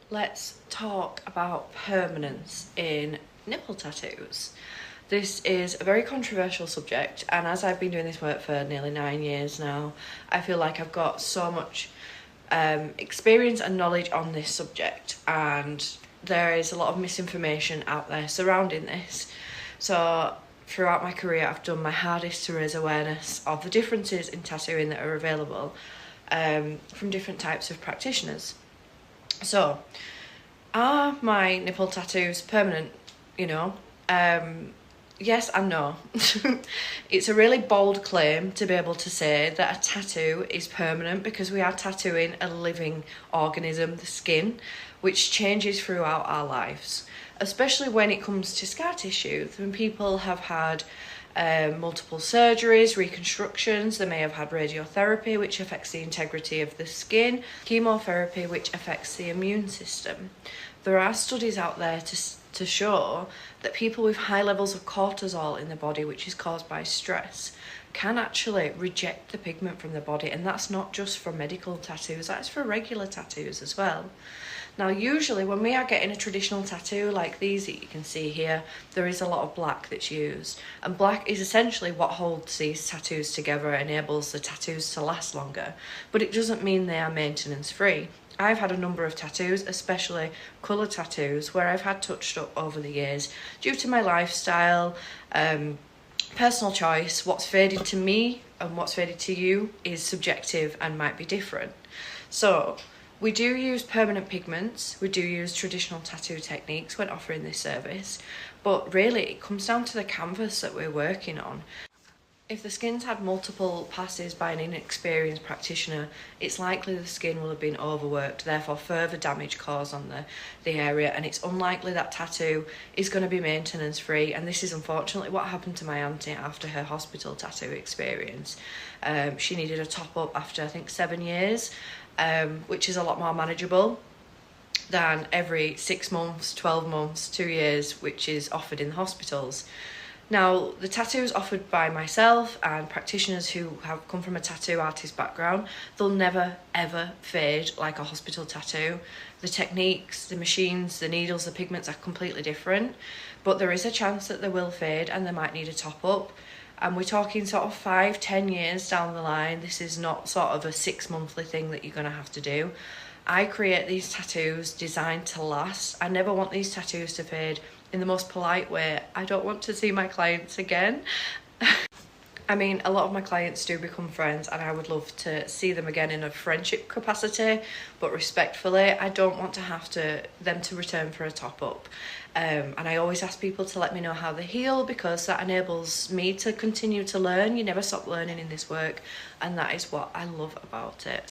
Let's talk about permanence in nipple tattoos. This is a very controversial subject, and as I've been doing this work for nearly 9 years now, I feel like I've got so much experience and knowledge on this subject, and there is a lot of misinformation out there surrounding this. So throughout my career, I've done my hardest to raise awareness of the differences in tattooing that are available from different types of practitioners. So, are my nipple tattoos permanent? Yes and no. It's a really bold claim to be able to say that a tattoo is permanent because we are tattooing a living organism, the skin, which changes throughout our lives, especially when it comes to scar tissue. When people have had multiple surgeries, reconstructions, they may have had radiotherapy, which affects the integrity of the skin, chemotherapy, which affects the immune system. There are studies out there to show that people with high levels of cortisol in the body, which is caused by stress, can actually reject the pigment from the body, and that's not just for medical tattoos, that's for regular tattoos as well. Now, usually when we are getting a traditional tattoo like these that you can see here, there is a lot of black that's used. And black is essentially what holds these tattoos together, enables the tattoos to last longer. But it doesn't mean they are maintenance free. I've had a number of tattoos, especially colour tattoos, where I've had touched up over the years due to my lifestyle, personal choice. What's faded to me and what's faded to you is subjective and might be different. So, we do use permanent pigments, we do use traditional tattoo techniques when offering this service, but really it comes down to the canvas that we're working on. If the skin's had multiple passes by an inexperienced practitioner, it's likely the skin will have been overworked, therefore further damage caused on the area, and it's unlikely that tattoo is going to be maintenance free. And this is unfortunately what happened to my auntie after her hospital tattoo experience. She needed a top up after I think 7 years, which is a lot more manageable than every 6 months, 12 months, 2 years, which is offered in the hospitals. Now, the tattoos offered by myself and practitioners who have come from a tattoo artist background, they'll never ever fade like a hospital tattoo. The techniques, the machines, the needles, the pigments are completely different, but there is a chance that they will fade and they might need a top up. And we're talking sort of 5-10 years down the line. This is not sort of a 6-monthly thing that you're going to have to do. I create these tattoos designed to last. I never want these tattoos to fade. In the most polite way, I don't want to see my clients again. I mean, a lot of my clients do become friends and I would love to see them again in a friendship capacity, but respectfully, I don't want to have them to return for a top up. And I always ask people to let me know how they heal, because that enables me to continue to learn. You never stop learning in this work, and that is what I love about it.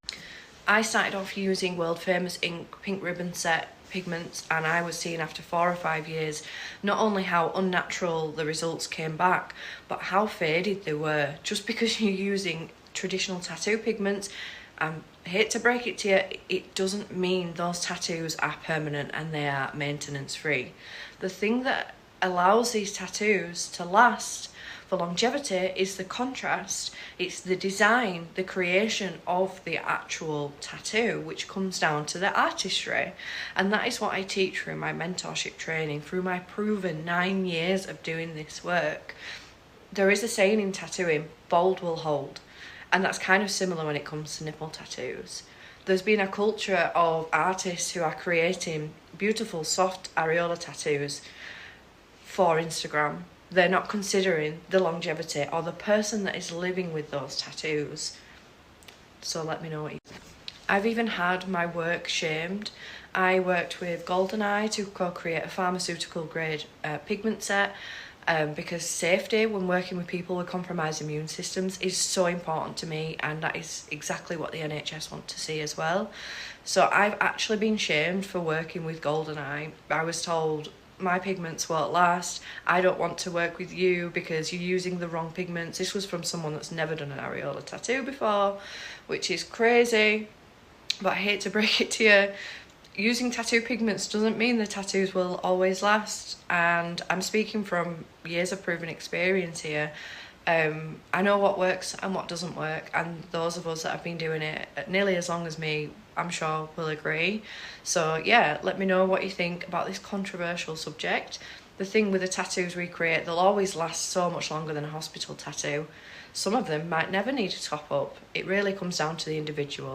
I started off using world famous ink pink ribbon set pigments, and I was seeing after 4 or 5 years not only how unnatural the results came back, but how faded they were. Just because you're using traditional tattoo pigments, I hate to break it to you, it doesn't mean those tattoos are permanent and they are maintenance free. The thing that allows these tattoos to last for longevity is the contrast. It's the design, the creation of the actual tattoo, which comes down to the artistry. And that is what I teach through my mentorship training, through my proven 9 years of doing this work. There is a saying in tattooing, bold will hold. And that's kind of similar when it comes to nipple tattoos. There's been a culture of artists who are creating beautiful, soft areola tattoos for Instagram. They're not considering the longevity or the person that is living with those tattoos. So let me know what you think. I've even had my work shamed. I worked with GoldenEye to co-create a pharmaceutical grade pigment set because safety when working with people with compromised immune systems is so important to me, and that is exactly what the NHS want to see as well. So I've actually been shamed for working with GoldenEye. I was told, my pigments won't last, I don't want to work with you because you're using the wrong pigments. This was from someone that's never done an areola tattoo before, which is crazy, but I hate to break it to you, using tattoo pigments doesn't mean the tattoos will always last. And I'm speaking from years of proven experience here. I know what works and what doesn't work, and those of us that have been doing it nearly as long as me, I'm sure will agree. So yeah, let me know what you think about this controversial subject. The thing with the tattoos we create, they'll always last so much longer than a hospital tattoo. Some of them might never need a top up. It really comes down to the individual.